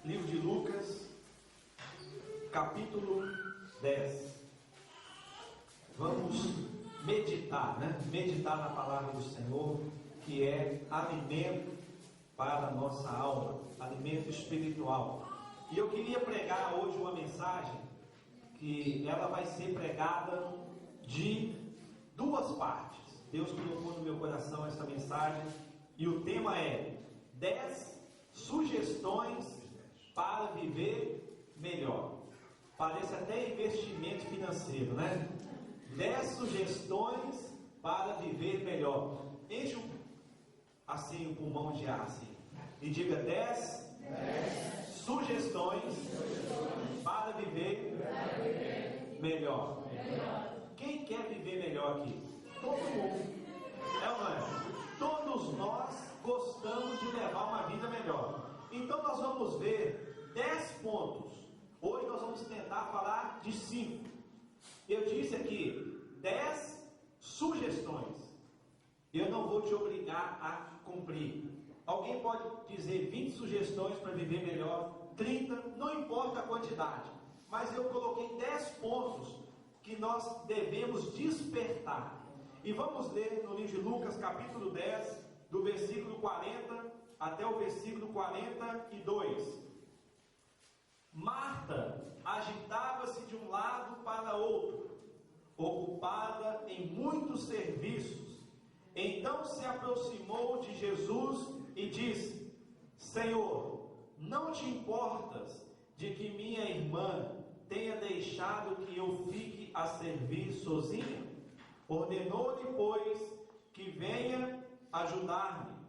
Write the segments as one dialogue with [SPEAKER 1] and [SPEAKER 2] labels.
[SPEAKER 1] Livro de Lucas, capítulo 10. Vamos meditar, Meditar na palavra do Senhor, que é alimento para a nossa alma, alimento espiritual. E eu queria pregar hoje uma mensagem que ela vai ser pregada de duas partes. Deus colocou no meu coração essa mensagem e o tema é 10 sugestões para viver melhor. Parece até investimento financeiro, 10 sugestões para viver melhor. Enche assim o pulmão de ar assim, e diga 10 sugestões para viver melhor. Quem quer viver melhor aqui? Todo mundo. É ou não é? Todos nós gostamos de levar uma vida melhor. Então nós vamos ver 10 pontos. Hoje nós vamos tentar falar de 5. Eu disse aqui 10 sugestões. Eu não vou te obrigar a cumprir. Alguém pode dizer 20 sugestões para viver melhor, 30, não importa a quantidade. Mas eu coloquei 10 pontos que nós devemos despertar. E vamos ler no livro de Lucas, capítulo 10, do versículo 40 até o versículo 42. Marta agitava-se de um lado para outro, ocupada em muitos serviços. Então se aproximou de Jesus e disse: Senhor, não te importas de que minha irmã tenha deixado que eu fique a servir sozinha? Ordenou-lhe, pois, que venha ajudar-me.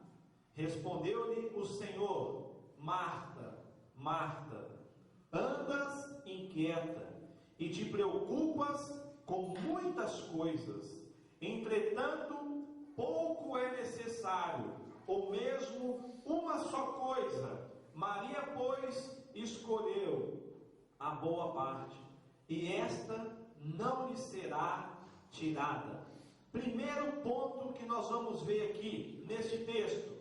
[SPEAKER 1] Respondeu-lhe o Senhor: Marta, Marta, andas inquieta e te preocupas com muitas coisas. Entretanto, pouco é necessário, ou mesmo uma só coisa. Maria, pois, escolheu a boa parte, e esta não lhe será tirada. Primeiro ponto que nós vamos ver aqui neste texto,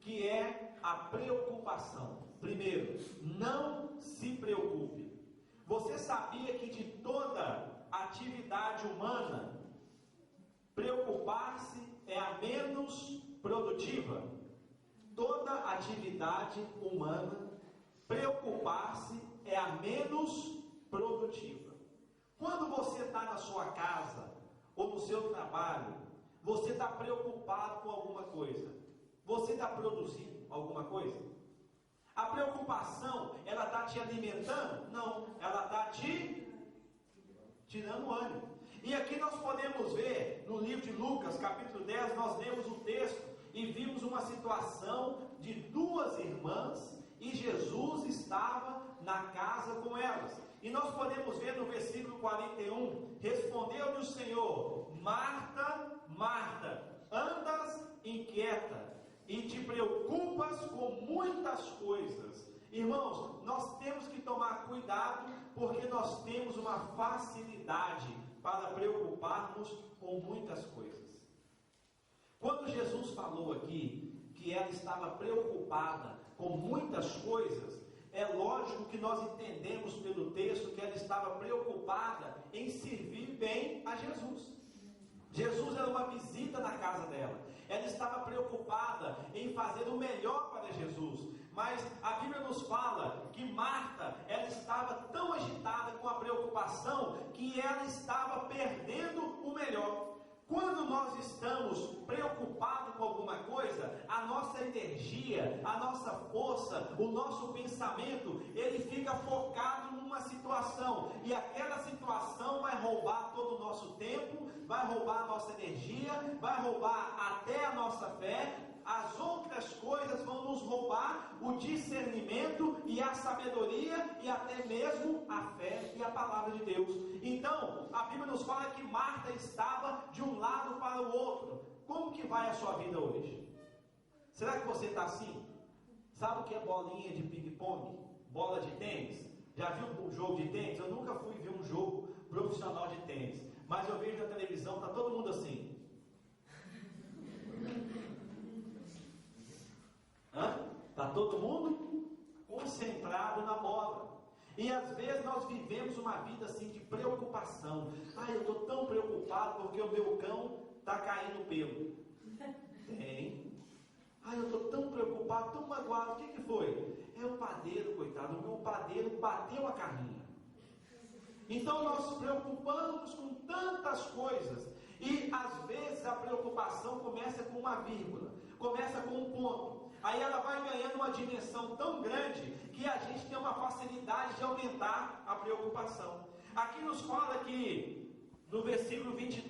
[SPEAKER 1] que é a preocupação. Primeiro, não se preocupe. Você sabia que de toda atividade humana, preocupar-se é a menos produtiva? Toda atividade humana, preocupar-se é a menos produtiva. Quando você está na sua casa ou no seu trabalho, você está preocupado com alguma coisa? Você está produzindo alguma coisa? A preocupação, ela está te alimentando? Não, ela está te tirando ânimo. E aqui nós podemos ver, no livro de Lucas, capítulo 10, nós lemos o texto e vimos uma situação de duas irmãs, e Jesus estava na casa com elas. E nós podemos ver no versículo 41, respondeu-lhe o Senhor: Marta, Marta, andas inquieta e te preocupas com muitas coisas. Irmãos, nós temos que tomar cuidado, porque nós temos uma facilidade para preocuparmos com muitas coisas. Quando Jesus falou aqui que ela estava preocupada com muitas coisas, é lógico que nós entendemos pelo texto que ela estava preocupada em servir bem a Jesus. Jesus era uma visita na casa dela. Ela estava preocupada em fazer o melhor para Jesus. Mas a Bíblia nos fala que Marta, ela estava tão agitada com a preocupação que ela estava perdendo o melhor. Quando nós estamos preocupados com alguma coisa, a nossa energia, a nossa força, o nosso pensamento, ele fica focado numa situação, e aquela situação vai roubar todo o nosso tempo, vai roubar a nossa energia, vai roubar até a nossa fé. As outras coisas vão nos roubar o discernimento e a sabedoria e até mesmo a fé e a palavra de Deus. Então, a Bíblia nos fala que Marta estava de um lado para o outro. Como que vai a sua vida hoje? Será que você está assim? Sabe o que é bolinha de ping-pong? Bola de tênis? Já viu um jogo de tênis? Eu nunca fui ver um jogo profissional de tênis, mas eu vejo na televisão, está todo mundo assim. Está todo mundo concentrado concentrado na bola. E às vezes nós vivemos uma vida assim de preocupação. Eu estou tão preocupado porque o meu cão está caindo pelo. Tem. Eu estou tão preocupado, tão magoado. O que foi? É o padeiro, coitado. O meu padeiro bateu a carrinha. Então nós nos preocupamos com tantas coisas. E às vezes a preocupação começa com uma vírgula, começa com um ponto. Aí ela vai ganhando uma dimensão tão grande que a gente tem uma facilidade de aumentar a preocupação. Aqui nos fala que no versículo 22,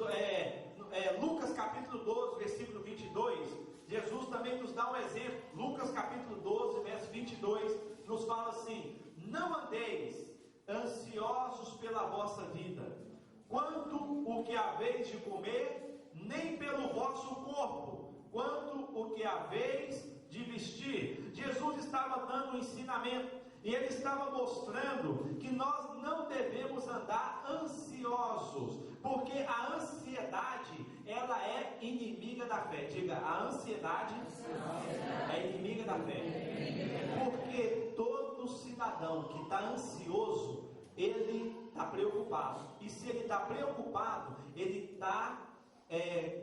[SPEAKER 1] Lucas capítulo 12, versículo 22, Jesus também nos dá um exemplo. Lucas capítulo 12, verso 22, nos fala assim: não andeis ansiosos pela vossa vida, quanto o que haveis de comer, nem pelo vosso corpo, quanto o que haveis de vestir. Jesus estava dando um ensinamento, e ele estava mostrando que nós não devemos andar ansiosos, porque a ansiedade, ela é inimiga da fé. Diga, a ansiedade é inimiga da fé. Porque todo cidadão que está ansioso, ele está preocupado. E se ele está preocupado, ele está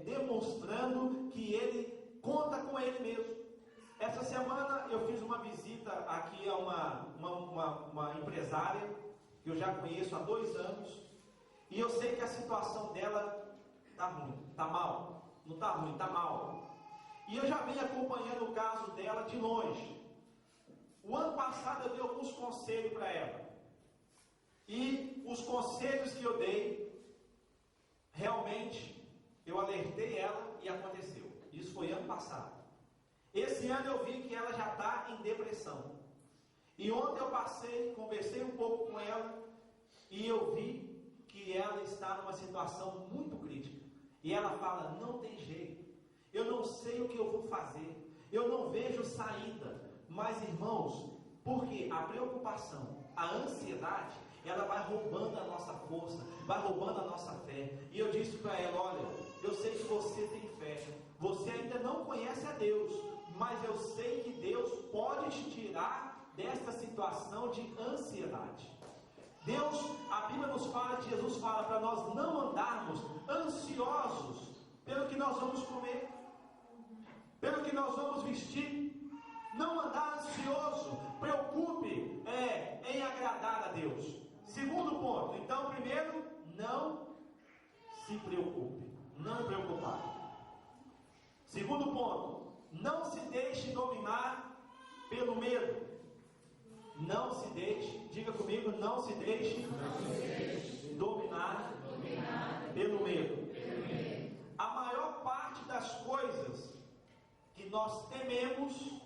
[SPEAKER 1] demonstrando que ele conta com ele mesmo. Essa semana eu fiz uma visita aqui a uma empresária que eu já conheço há 2 anos, e eu sei que a situação dela está ruim, está mal, não está ruim, está mal. E eu já venho acompanhando o caso dela de longe. O ano passado eu dei alguns conselhos para ela, e os conselhos que eu dei, realmente eu alertei ela e aconteceu. Isso foi ano passado. Esse ano eu vi que ela já está em depressão. E ontem eu conversei um pouco com ela, e eu vi que ela está numa situação muito crítica. E ela fala: não tem jeito, eu não sei o que eu vou fazer, eu não vejo saída. Mas irmãos, porque a preocupação, a ansiedade, ela vai roubando a nossa força, vai roubando a nossa fé. E eu disse para ela: olha, eu sei que você tem fé, você ainda não conhece a Deus, mas eu sei que Deus pode te tirar desta situação de ansiedade. A Bíblia nos fala, que Jesus fala para nós não andarmos ansiosos pelo que nós vamos comer, pelo que nós vamos vestir. Não andar ansioso, preocupe em agradar a Deus. Segundo ponto, então, primeiro, não se preocupe, não preocupar. Segundo ponto, não se deixe dominar pelo medo. Não se deixe, diga comigo, não se deixe dominar pelo medo. A maior parte das coisas que nós tememos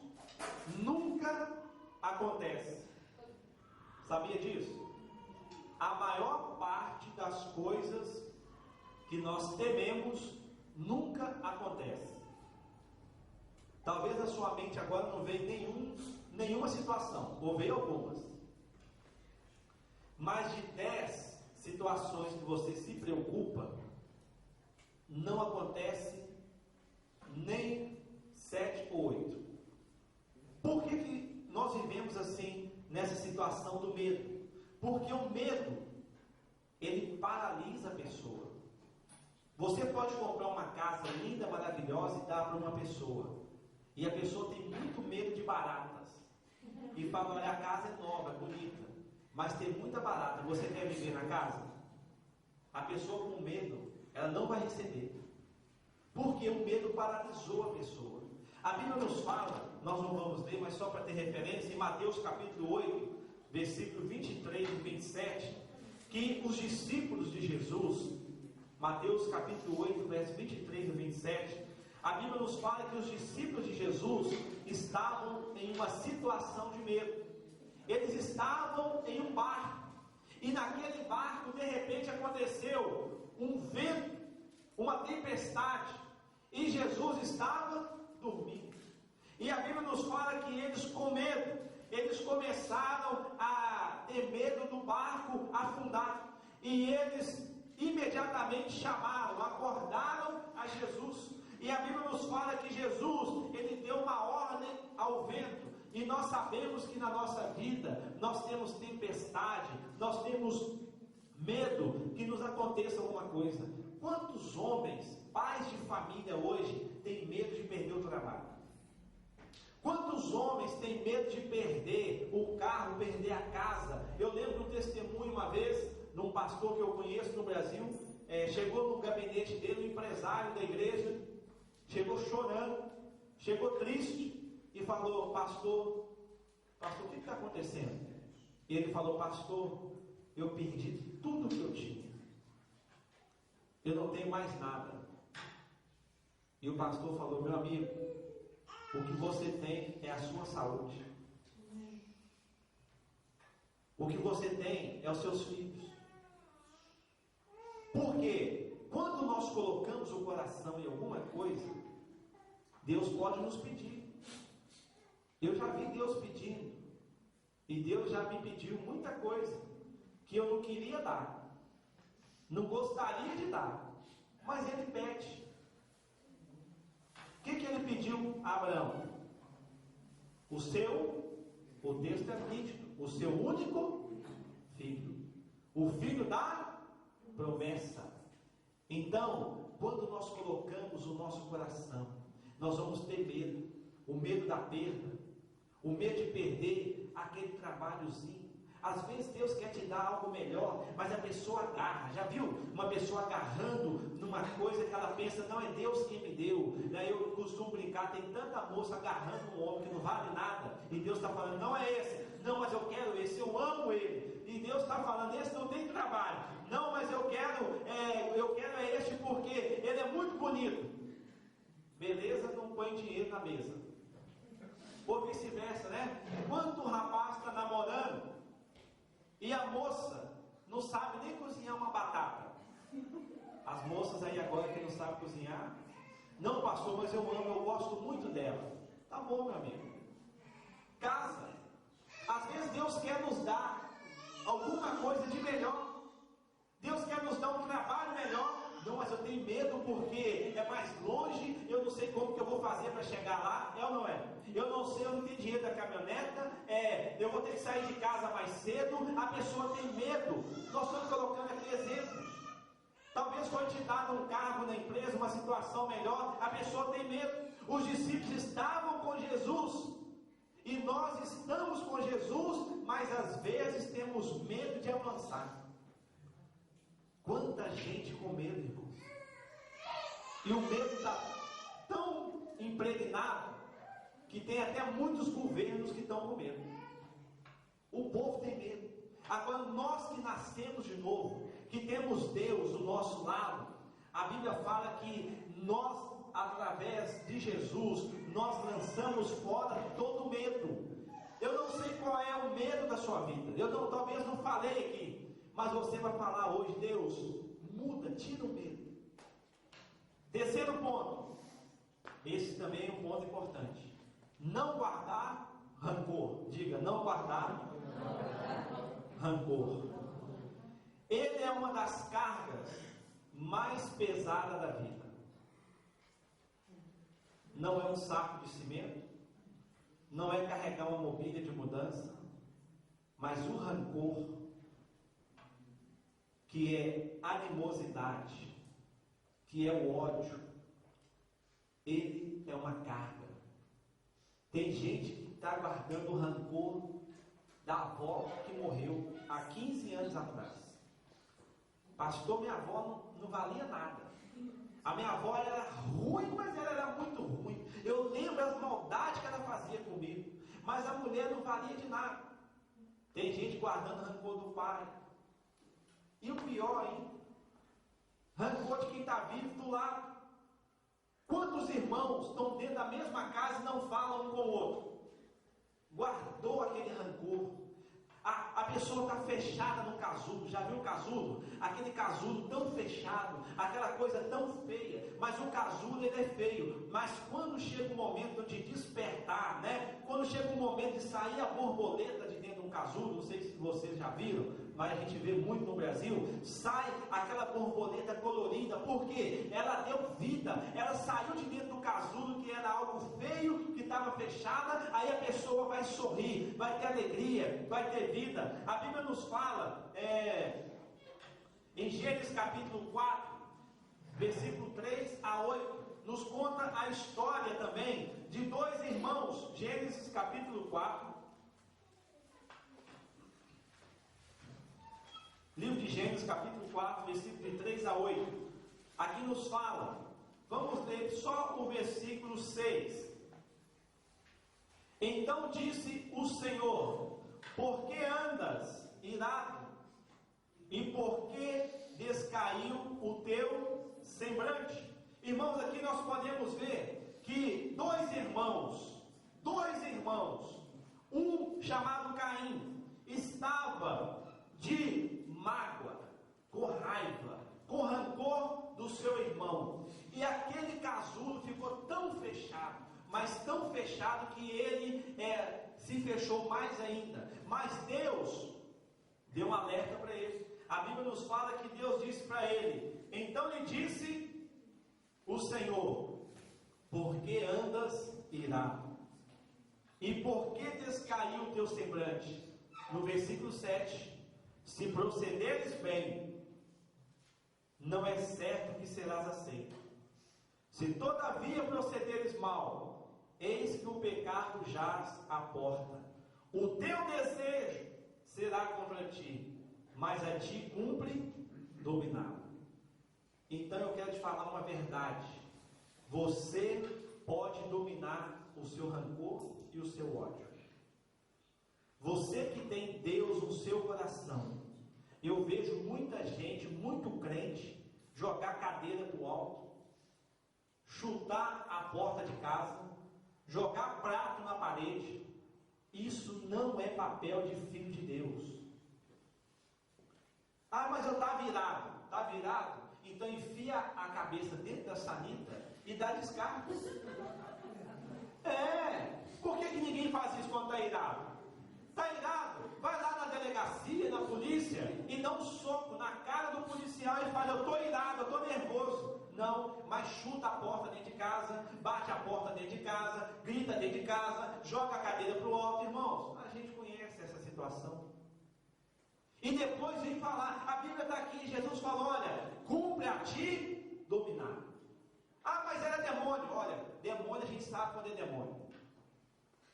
[SPEAKER 1] nunca acontece. Sabia disso? A maior parte das coisas que nós tememos nunca acontece. Talvez na sua mente agora não veio nenhuma situação, ou veio algumas. Mas de 10 situações que você se preocupa, não acontece nem 7 ou 8. Por que nós vivemos assim, nessa situação do medo? Porque o medo, ele paralisa a pessoa. Você pode comprar uma casa linda, maravilhosa e dar para uma pessoa, e a pessoa tem muito medo de baratas, e fala: olha, a casa é nova, é bonita, mas tem muita barata, você quer viver na casa? A pessoa com medo, ela não vai receber, porque o medo paralisou a pessoa. A Bíblia nos fala, nós não vamos ler, mas só para ter referência, em Mateus capítulo 8, versículo 23 e 27, que os discípulos de Jesus, Mateus capítulo 8, verso 23 e 27, a Bíblia nos fala que os discípulos de Jesus estavam em uma situação de medo. Eles estavam em um barco, e naquele barco de repente aconteceu um vento, uma tempestade, e Jesus estava dormindo. E a Bíblia nos fala que eles, com medo, eles começaram a ter medo do barco afundar, e eles imediatamente chamaram, acordaram a Jesus. E a Bíblia nos fala que Jesus, ele deu uma ordem ao vento, E nós sabemos que na nossa vida nós temos tempestade, nós temos medo que nos aconteça alguma coisa. Quantos homens, pais de família hoje, têm medo de perder o trabalho? Quantos homens têm medo de perder o carro, perder a casa? Eu lembro um testemunho uma vez, de um pastor que eu conheço no Brasil, chegou no gabinete dele, um empresário da igreja, chegou chorando, chegou triste, e falou: pastor, o que está acontecendo? E ele falou: pastor, eu perdi tudo que eu tinha, eu não tenho mais nada. E o pastor falou: meu amigo, o que você tem é a sua saúde, o que você tem é os seus filhos. Porque quando nós colocamos o coração em alguma coisa, Deus pode nos pedir. Eu já vi Deus pedindo, e Deus já me pediu muita coisa que eu não queria dar, não gostaria de dar, mas Ele pede. O que Ele pediu a Abraão? O texto é nítido, o seu único filho, o filho da promessa. Então, quando nós colocamos o nosso coração, nós vamos ter medo, o medo da perda, o medo de perder aquele trabalhozinho. Às vezes Deus quer te dar algo melhor, mas a pessoa agarra. Já viu uma pessoa agarrando numa coisa que ela pensa: não, é Deus quem me deu. Daí eu costumo brincar, tem tanta moça agarrando um homem que não vale nada, e Deus está falando: não é esse, não, mas eu quero esse, eu amo ele. E Deus está falando: esse não tem trabalho, não, mas eu quero este porque ele é muito bonito. Beleza, não põe dinheiro na mesa. Ou vice-versa, né? Quanto o rapaz está namorando e a moça não sabe nem cozinhar uma batata. As moças aí agora que não sabem cozinhar: não, pastor, mas eu amo, eu gosto muito dela. Tá bom, meu amigo, casa. Às vezes Deus quer nos dar alguma coisa de melhor, Deus quer nos dar um trabalho melhor. Não, mas eu tenho medo porque é mais longe, eu não sei como que eu vou fazer para chegar lá. É ou não é? Eu não sei, eu não tenho dinheiro da caminhoneta, eu vou ter que sair de casa mais cedo. A pessoa tem medo. Nós estamos colocando aqui exemplos. Talvez foi te dado um cargo na empresa, uma situação melhor, a pessoa tem medo. Os discípulos estavam com Jesus, e nós estamos com Jesus, mas às vezes temos medo de avançar. Quanta gente com medo, irmãos. E o medo está tão impregnado que tem até muitos governos que estão com medo. O povo tem medo. Agora, nós que nascemos de novo, que temos Deus do nosso lado, a Bíblia fala que nós, através de Jesus, nós lançamos fora todo medo. Eu não sei qual é o medo da sua vida. Talvez não falei aqui, mas você vai falar hoje: Deus, muda, tira o medo. Terceiro ponto, esse também é um ponto importante: não guardar rancor. Diga: não guardar rancor. Ele é uma das cargas mais pesadas da vida. Não é um saco de cimento, não é carregar uma mobília de mudança, mas o rancor, que é animosidade, que é o ódio, ele é uma carga. Tem gente que está guardando o rancor da avó que morreu há 15 anos atrás. Pastor, minha avó não valia nada. A minha avó era ruim, mas ela era muito ruim. Eu lembro as maldades que ela fazia comigo, mas a mulher não valia de nada. Tem gente guardando rancor do pai. E o pior, hein? Rancor de quem está vivo do lado. Quantos irmãos estão dentro da mesma casa e não falam um com o outro? Guardou aquele rancor. A pessoa está fechada no casulo. Já viu o casulo? Aquele casulo tão fechado, aquela coisa tão feia. Mas o casulo, ele é feio. Mas quando chega o momento de despertar, né? Quando chega o momento de sair a borboleta de dentro de um casulo, não sei se vocês já viram, mas a gente vê muito no Brasil, sai aquela borboleta colorida, porque ela deu vida, ela saiu de dentro do casulo, que era algo feio, que estava fechada, aí a pessoa vai sorrir, vai ter alegria, vai ter vida. A Bíblia nos fala, em Gênesis capítulo 4, versículo 3 a 8, nos conta a história também de dois irmãos. Gênesis capítulo 4, livro de Gênesis capítulo 4, versículo de 3 a 8, aqui nos fala, vamos ler só o versículo 6. Então disse o Senhor: por que andas irado? E por que descaiu o teu semblante? Irmãos, aqui nós podemos ver que dois irmãos, um chamado Caim, estava de mágoa, com raiva, com rancor do seu irmão, e aquele casulo ficou tão fechado, mas tão fechado que ele se fechou mais ainda. Mas Deus deu um alerta para ele. A Bíblia nos fala que Deus disse para ele: então lhe disse o Senhor: por que andas irado? E por que descaiu o teu semblante? No versículo 7, se procederes bem, não é certo que serás aceito. Se todavia procederes mal, eis que o pecado jaz à porta. O teu desejo será contra ti, mas a ti cumpre dominar. Então eu quero te falar uma verdade: você pode dominar o seu rancor e o seu ódio. Você que tem Deus no seu coração. Eu vejo muita gente, muito crente, jogar cadeira para o alto, chutar a porta de casa, jogar prato na parede. Isso não é papel de filho de Deus. Ah, mas eu estava virado. Está virado? Então enfia a cabeça dentro da sanita e dá descarga. Por que ninguém faz isso quando está irado? Está irado? Vai lá na delegacia, na polícia, e dá um soco na cara do policial e fala: eu estou irado, eu estou nervoso. Não, mas chuta a porta dentro de casa, bate a porta dentro de casa, grita dentro de casa, joga a cadeira para o alto. Irmãos, a gente conhece essa situação. E depois vem falar, a Bíblia está aqui, Jesus falou: olha, cumpre a ti dominar. Ah, mas era demônio. Olha, demônio a gente sabe quando é demônio.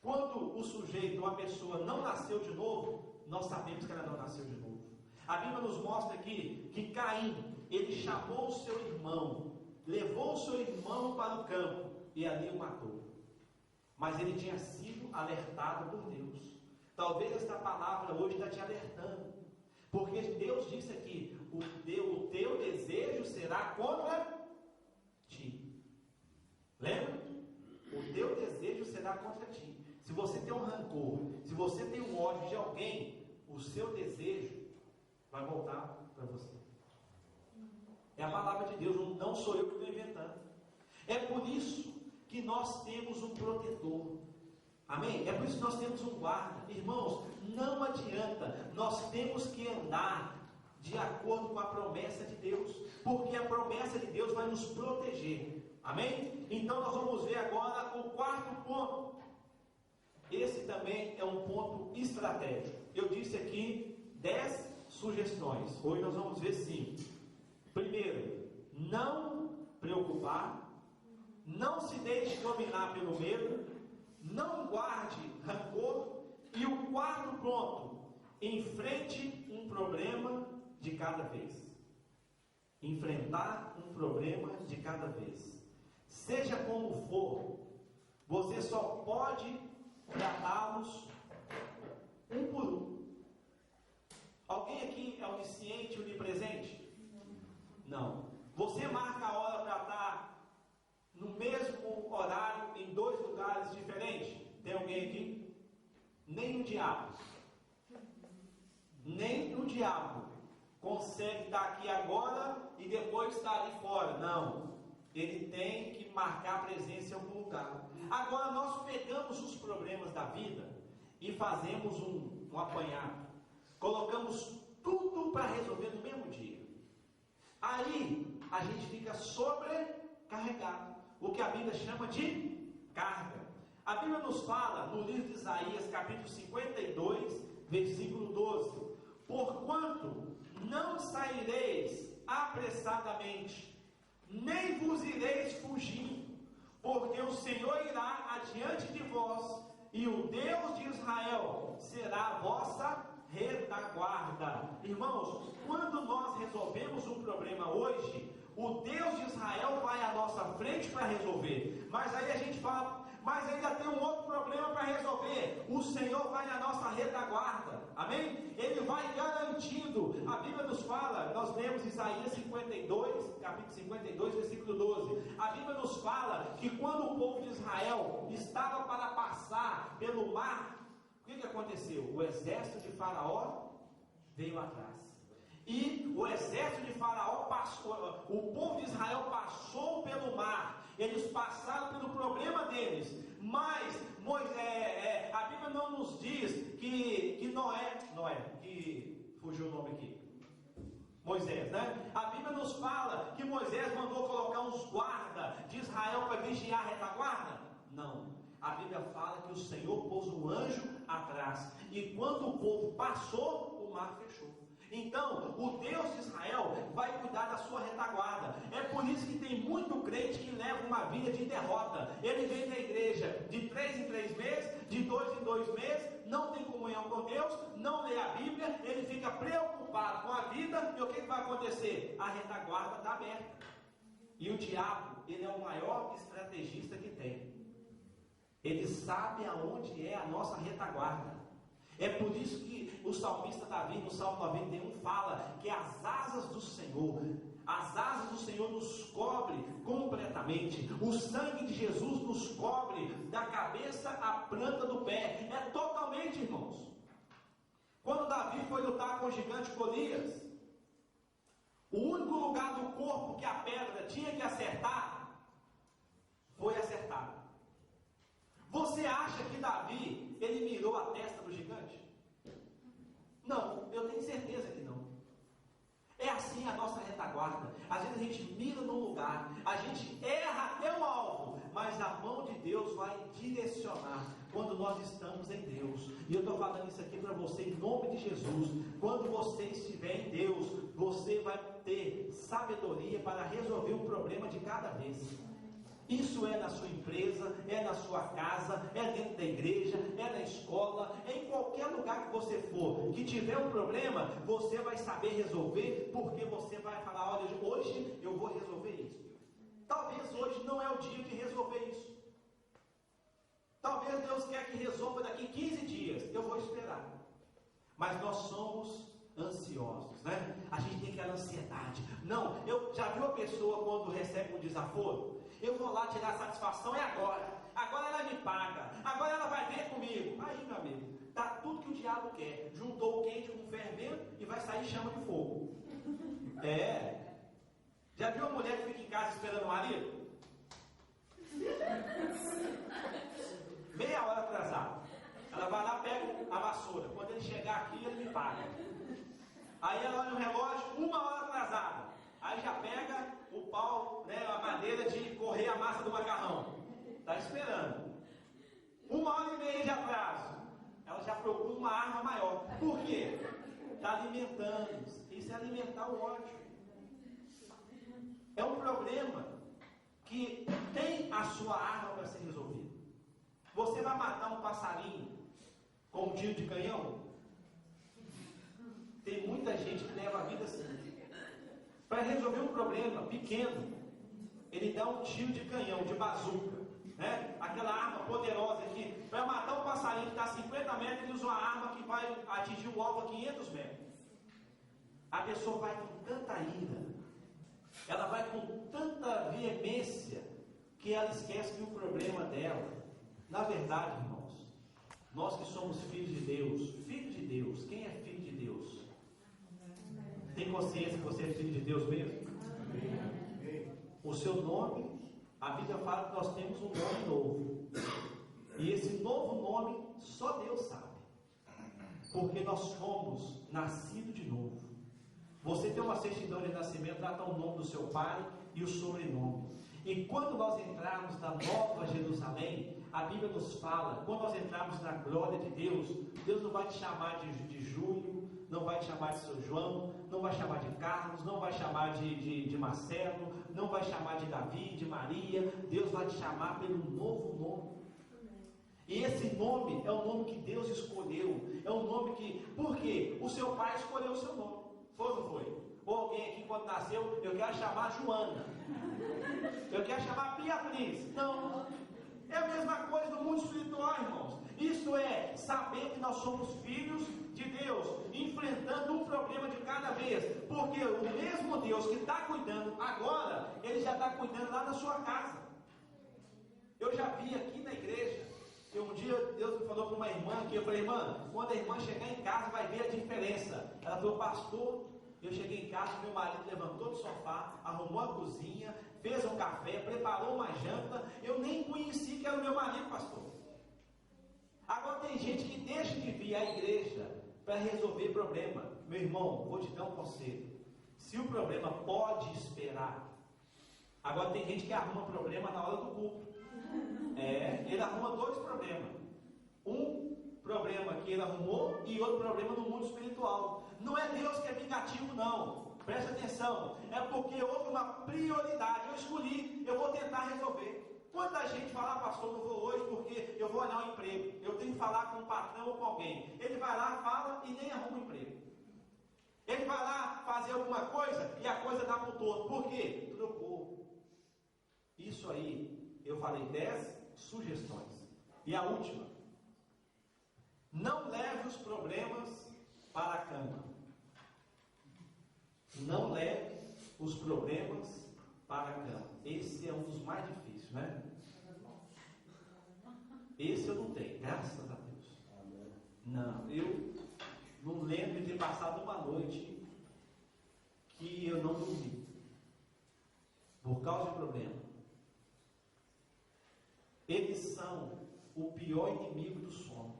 [SPEAKER 1] Quando o sujeito ou a pessoa não nasceu de novo, nós sabemos que ela não nasceu de novo. A Bíblia nos mostra aqui que Caim, ele chamou o seu irmão, levou o seu irmão para o campo e ali o matou. Mas ele tinha sido alertado por Deus. Talvez esta palavra hoje está te alertando, porque Deus disse aqui: o teu desejo será contra ti. Lembra? O teu desejo será contra ti. Se você tem um rancor, se você tem um ódio de alguém, o seu desejo vai voltar para você. É a palavra de Deus, não sou eu que estou inventando. É por isso que nós temos um protetor. Amém? É por isso que nós temos um guarda. Irmãos, não adianta, nós temos que andar de acordo com a promessa de Deus, porque a promessa de Deus vai nos proteger. Amém? Então nós vamos ver agora o quarto ponto. Esse também é um ponto estratégico. Eu disse aqui 10 sugestões. Hoje nós vamos ver 5. Primeiro, não preocupar. Não se deixe dominar pelo medo. Não guarde rancor. E o quarto ponto: enfrente um problema de cada vez. Enfrentar um problema de cada vez. Seja como for, você só pode tratá-los um por um. Alguém aqui é onisciente, onipresente? Não. Você marca a hora para estar no mesmo horário em 2 lugares diferentes? Tem alguém aqui? Nem o diabo consegue estar aqui agora e depois estar ali fora. Não. Ele tem que marcar presença em algum lugar. Agora nós pegamos os problemas da vida e fazemos um um apanhado. Colocamos tudo para resolver no mesmo dia. Aí a gente fica sobrecarregado. O que a Bíblia chama de carga. A Bíblia nos fala no livro de Isaías, capítulo 52, versículo 12: porquanto não saireis apressadamente, nem vos ireis fugindo, porque o Senhor irá adiante de vós, e o Deus de Israel será a vossa retaguarda. Irmãos, quando nós resolvemos um problema hoje, o Deus de Israel vai à nossa frente para resolver. Mas aí a gente fala, mas ainda tem um outro problema para resolver. O Senhor vai na nossa retaguarda. Amém? Ele vai garantindo. A Bíblia nos fala, nós lemos Isaías 52, capítulo 52, versículo 12. A Bíblia nos fala que quando o povo de Israel estava para passar pelo mar, o que aconteceu? O exército de Faraó veio atrás. E o exército de Faraó passou, o povo de Israel passou pelo mar. Eles passaram pelo problema deles. Mas a Bíblia não nos diz que Noé, que fugiu o nome aqui, Moisés, né? A Bíblia nos fala que Moisés mandou colocar uns guardas de Israel para vigiar a retaguarda? Não. A Bíblia fala que o Senhor pôs um anjo atrás. E quando o povo passou, o mar fechou. Então, o Deus de Israel vai cuidar da sua retaguarda. É por isso que tem muito crente que leva uma vida de derrota. Ele vem na igreja de 3 em 3 meses, de 2 em 2 meses, não tem comunhão com Deus, não lê a Bíblia, ele fica preocupado com a vida, e o que vai acontecer? A retaguarda está aberta. E o diabo, ele é o maior estrategista que tem. Ele sabe aonde é a nossa retaguarda. É por isso que o salmista Davi, no Salmo 91, fala que as asas do Senhor nos cobre completamente. O sangue de Jesus nos cobre da cabeça à planta do pé. É totalmente, irmãos. Quando Davi foi lutar com o gigante Golias, o único lugar do corpo que a pedra tinha que acertar, foi acertado. Você acha que Davi, ele mirou a testa do gigante? Não, eu tenho certeza que não. É assim a nossa retaguarda. Às vezes a gente mira num lugar, a gente erra até o alvo, mas a mão de Deus vai direcionar quando nós estamos em Deus. E eu estou falando isso aqui para você em nome de Jesus. Quando você estiver em Deus, você vai ter sabedoria para resolver o problema de cada vez. Isso é na sua empresa, é na sua casa, é dentro da igreja, é na escola, é em qualquer lugar que você for, que tiver um problema, você vai saber resolver, porque você vai falar, olha, hoje eu vou resolver isso. Talvez hoje não é o dia de resolver isso. Talvez Deus quer que resolva daqui 15 dias, eu vou esperar. Mas nós somos ansiosos, né? A gente tem aquela ansiedade. Não, eu já viu a pessoa quando recebe um desaforo? Eu vou lá tirar a satisfação, é agora. Agora ela me paga. Agora ela vai ver comigo. Aí, meu amigo, tá tudo que o diabo quer. Juntou o quente com o fervendo e vai sair chama de fogo. É. Já viu a mulher que fica em casa esperando o marido? Meia hora atrasada. Ela vai lá, pega a vassoura. Quando ele chegar aqui, ele me paga. Aí ela olha no relógio, 1 hora atrasada. Aí já pega o pau, né, a madeira de correr a massa do macarrão. Está esperando. 1h30 de atraso. Ela já procura uma arma maior. Por quê? Está alimentando. Isso é alimentar o ódio. É um problema que tem a sua arma para ser resolvido. Você vai matar um passarinho com um tiro de canhão? Tem muita gente que leva a vida assim. Para resolver um problema pequeno, ele dá um tiro de canhão, de bazuca, né? Aquela arma poderosa que, para matar um passarinho que está a 50 metros, ele usa uma arma que vai atingir o alvo a 500 metros. A pessoa vai com tanta ira, ela vai com tanta veemência, que ela esquece que o problema dela, na verdade, irmãos, nós que somos filhos de Deus, quem é filho de Deus? Tem consciência que você é filho de Deus mesmo? Amém. O seu nome, a Bíblia fala que nós temos um nome novo. E esse novo nome, só Deus sabe. Porque nós somos nascidos de novo. Você tem uma certidão de nascimento, lá está o nome do seu pai e o sobrenome. E quando nós entrarmos na Nova Jerusalém, a Bíblia nos fala, quando nós entrarmos na glória de Deus, Deus não vai te chamar de Júlio, não vai te chamar de seu João, não vai chamar de Carlos, não vai chamar de Marcelo, não vai chamar de Davi, de Maria. Deus vai te chamar pelo novo nome. E esse nome é o nome que Deus escolheu. É um nome que... Por quê? O seu pai escolheu o seu nome. Foi ou não foi? Ou alguém aqui quando nasceu, eu quero chamar Joana, eu quero chamar Beatriz. Não. É a mesma coisa no mundo espiritual, irmãos. Isso é saber que nós somos filhos de Deus, enfrentando um problema de cada vez. Porque o mesmo Deus que está cuidando agora, Ele já está cuidando lá na sua casa. Eu já vi aqui na igreja. Um dia Deus me falou para uma irmã que eu falei: irmã, quando a irmã chegar em casa vai ver a diferença. Ela falou: pastor, eu cheguei em casa, meu marido levantou do sofá, arrumou a cozinha, fez um café, preparou uma janta. Eu nem conheci que era o meu marido, pastor. Agora tem gente que deixa de vir à igreja para resolver problema. Meu irmão, vou te dar um conselho. Se o problema pode esperar. Agora tem gente que arruma problema na hora do culto. Ele arruma dois problemas. Um problema que ele arrumou e outro problema no mundo espiritual. Não é Deus que é vingativo, não. Preste atenção. É porque houve uma prioridade. Eu escolhi, eu vou tentar resolver. Quanta gente fala: pastor, não vou hoje porque eu vou olhar um emprego. Eu tenho que falar com um patrão ou com alguém. Ele vai lá, fala e nem arruma um emprego. Ele vai lá fazer alguma coisa e a coisa dá para o todo. Por quê? Trocou. Isso aí, eu falei 10 sugestões. E a última: não leve os problemas para a cama. Não leve os problemas para a cama. Esse é um dos mais difíceis, né? Esse eu não tenho, graças a Deus. Não, eu não lembro de ter passado uma noite que eu não dormi por causa de problema. Eles são o pior inimigo do sono.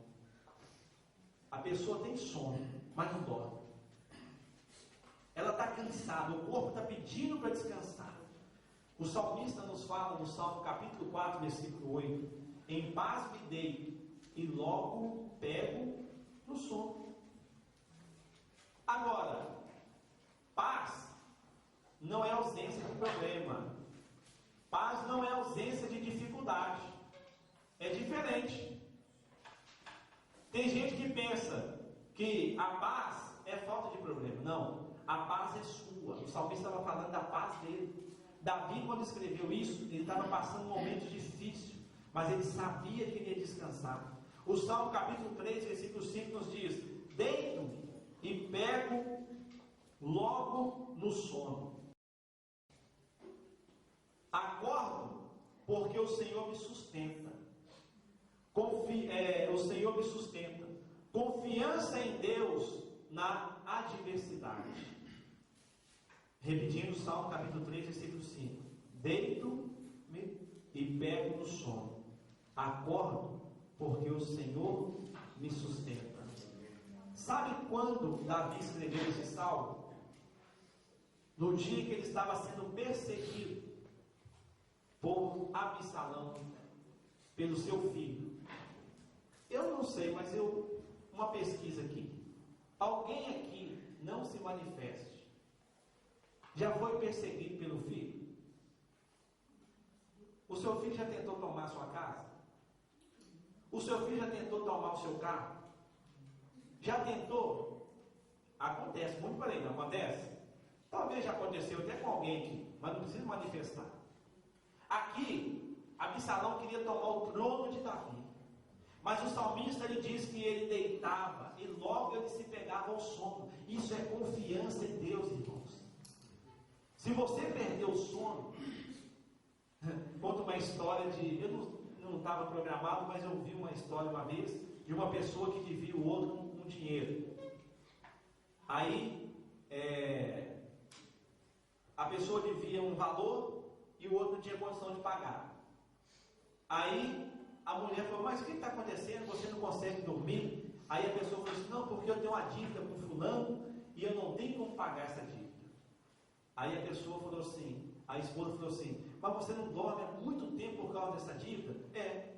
[SPEAKER 1] A pessoa tem sono, mas não dorme. Ela está cansada, o corpo está pedindo para descansar. O salmista nos fala no Salmo capítulo 4, versículo 8: em paz me deito e logo pego no sono. Agora, paz não é ausência de problema. Paz não é ausência de dificuldade. É diferente. Tem gente que pensa que a paz é falta de problema. Não, a paz é sua. O salmista estava falando da paz dele. Davi, quando escreveu isso, ele estava passando um momento difícil, mas ele sabia que ele ia descansar. O Salmo capítulo 3, versículo 5 nos diz: deito-me e pego logo no sono. Acordo porque o Senhor me sustenta. O Senhor me sustenta. Confiança em Deus na adversidade. Repetindo o Salmo capítulo 3, versículo 5: deito-me e pego no sono. Acordo porque o Senhor me sustenta. Sabe quando Davi escreveu esse salmo? No dia que ele estava sendo perseguido por Absalão, pelo seu filho. Eu não sei, mas uma pesquisa aqui. Alguém aqui não se manifeste já foi perseguido pelo filho? O seu filho já tentou tomar a sua casa? O seu filho já tentou tomar o seu carro? Já tentou? Acontece, muito por aí, não acontece? Talvez já aconteceu até com alguém aqui, mas não precisa manifestar. Aqui, Absalão queria tomar o trono de Davi, mas o salmista ele diz que ele deitava e logo ele se pegava ao sono. Isso é confiança em Deus, irmãos. Se você perder o sono, conta uma história de... Eu não estava programado, mas eu vi uma história uma vez de uma pessoa que devia o outro um dinheiro. Aí, a pessoa devia um valor e o outro não tinha condição de pagar. Aí, a mulher falou: mas o que está acontecendo? Você não consegue dormir? Aí a pessoa falou assim: não, porque uma dívida com fulano e eu não tenho como pagar essa dívida. Aí a pessoa falou assim, a esposa falou assim, mas você não dorme há muito tempo por causa dessa dívida? É.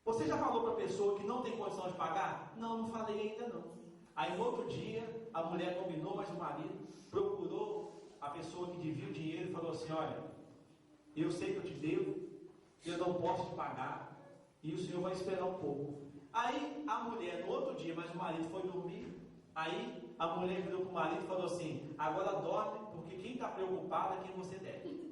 [SPEAKER 1] Você já falou para a pessoa que não tem condição de pagar? Não, não falei ainda não. Aí no outro dia, a mulher combinou, mas o marido procurou a pessoa que devia o dinheiro e falou assim, olha, eu sei que eu te devo, eu não posso te pagar, e o senhor vai esperar um pouco. Aí a mulher, no outro dia, mas o marido foi dormir, aí a mulher virou para o marido e falou assim, agora dorme, porque quem está preocupado é quem você deve.